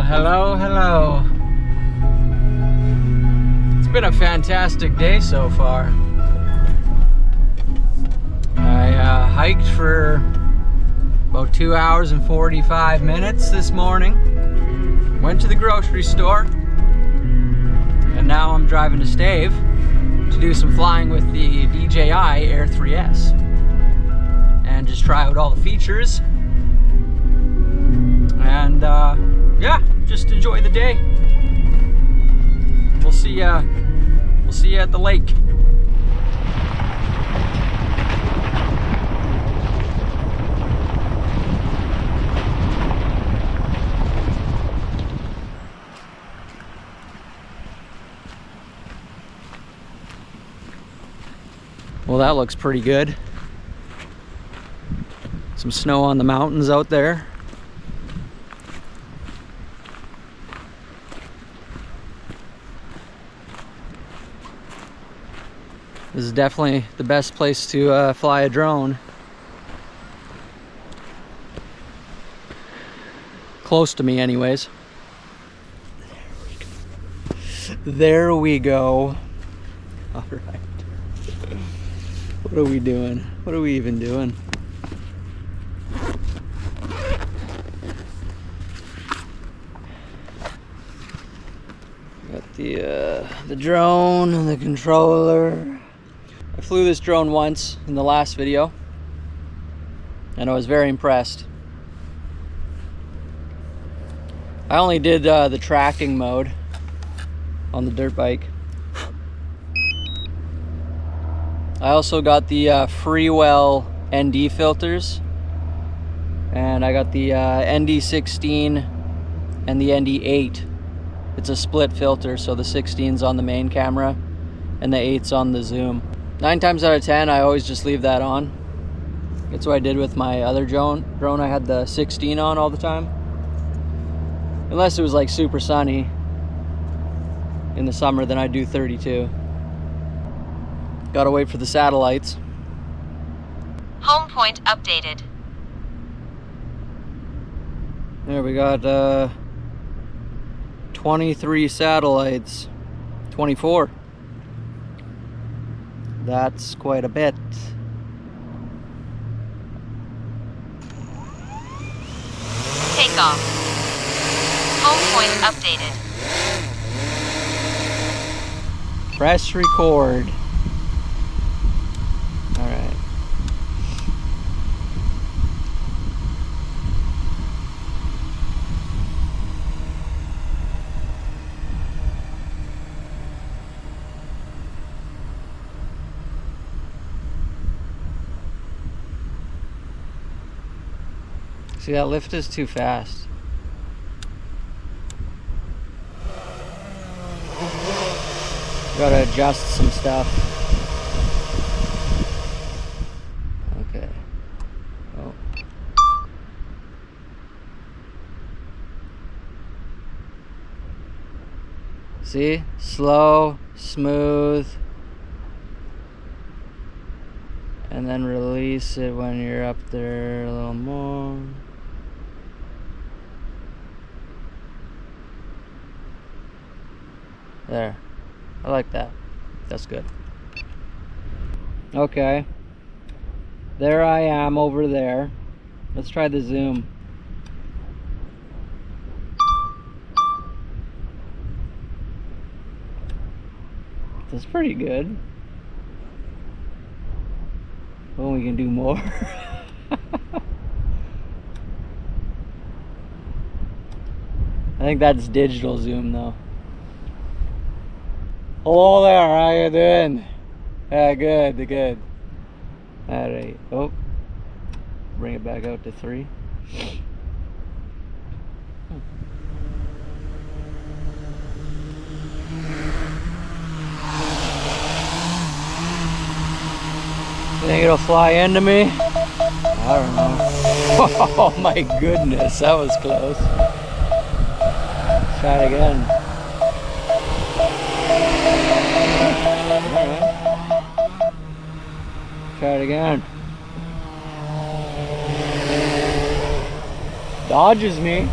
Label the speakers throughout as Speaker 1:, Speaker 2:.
Speaker 1: Hello, hello. It's been a fantastic day so far. I hiked for about 2 hours and 45 minutes this morning. Went to the grocery store. And now I'm driving to Stave to do some flying with the DJI Air 3S. And just try out all the features. And yeah, just enjoy the day. We'll see ya at the lake. Well, that looks pretty good. Some snow on the mountains out there. This is definitely the best place to fly a drone. Close to me anyways. There we go. All right. What are we doing? What are we even doing? Got the drone and the controller. I flew this drone once in the last video and I was very impressed. I only did the tracking mode on the dirt bike. I also got the Freewell ND filters, and I got the ND16 and the ND8. It's a split filter, so the 16's on the main camera and the 8's on the zoom. 9 times out of 10, I always just leave that on. That's what I did with my other drone. I had the 16 on all the time. Unless it was like super sunny in the summer, then I'd do 32. Gotta wait for the satellites.
Speaker 2: Home point updated.
Speaker 1: There we got 23 satellites. 24. That's quite a bit.
Speaker 2: Take off. Home point updated.
Speaker 1: Press record. All right. See, that lift is too fast. Gotta adjust some stuff. Okay. Oh. See? Slow, smooth. And then release it when you're up there a little more. There. I like that. That's good. Okay. There I am over there. Let's try the zoom. That's pretty good. Oh, we can do more. I think that's digital zoom though. Hello there, how you doing? Yeah, good. Alright, oh. Bring it back out to 3. You think it'll fly into me? I don't know. Oh my goodness, that was close. Try it again. Alright. Try it again. Dodges me.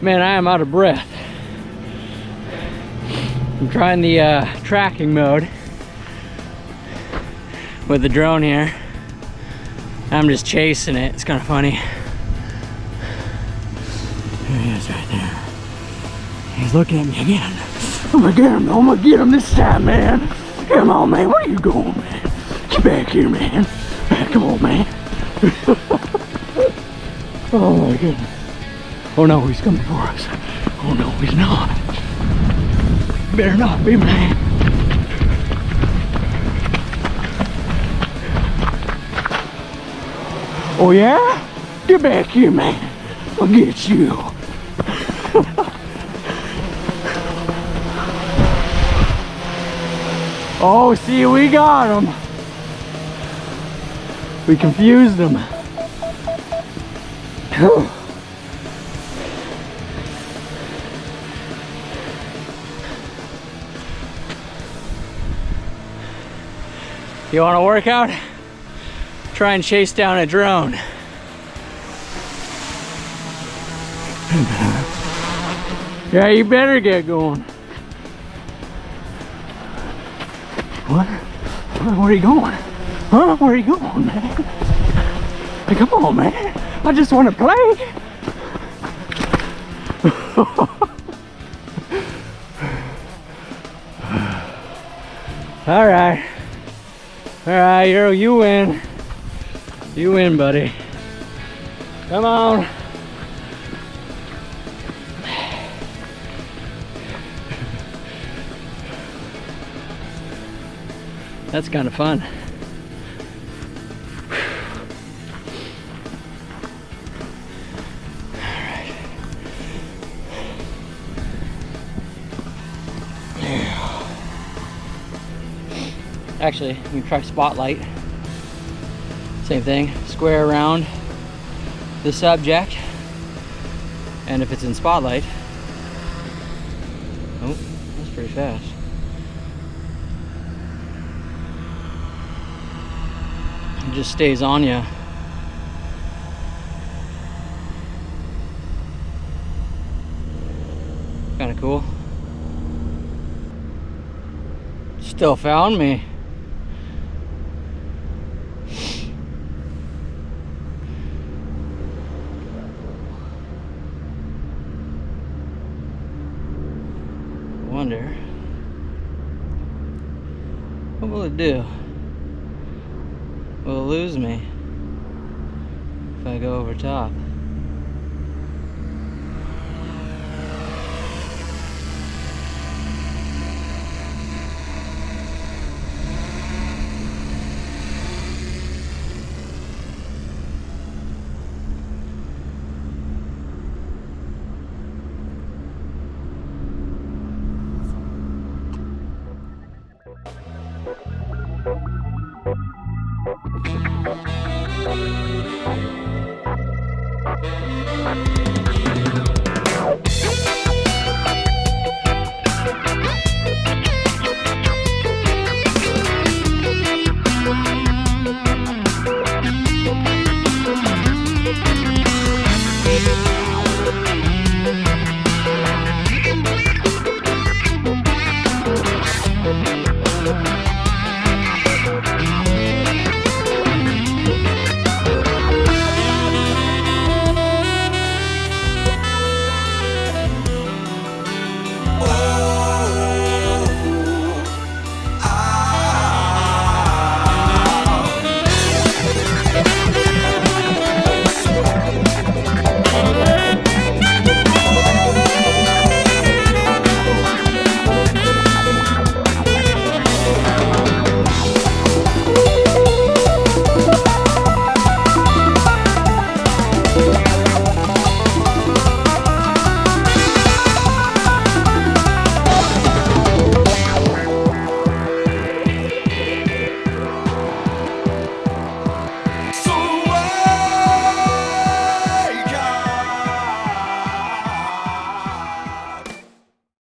Speaker 1: Man, I am out of breath. I'm trying the tracking mode with the drone here. I'm just chasing it. It's kind of funny. There he is right there. He's looking at me again. I'm gonna get him. I'm gonna get him this time, man. Come on, man. Where you going, man? Get back here, man. Come on, man. Oh my goodness. Oh no, he's coming for us. Oh no, he's not. Better not be, man. Oh yeah? Get back here, man. I'll get you. Oh, see, we got him. We confused him. You want to work out? Try and chase down a drone. Yeah, you better get going. What? Where are you going? Huh? Where are you going, man? Hey, come on, man. I just want to play. All right. All right, you win. You win, buddy. Come on. That's kind of fun. All right. Actually, you can try spotlight. Same thing, square around the subject, and if it's in spotlight, oh, that's pretty fast. It just stays on you. Kind of cool. Still found me. Wonder, what will it do? Will it lose me if I go over top?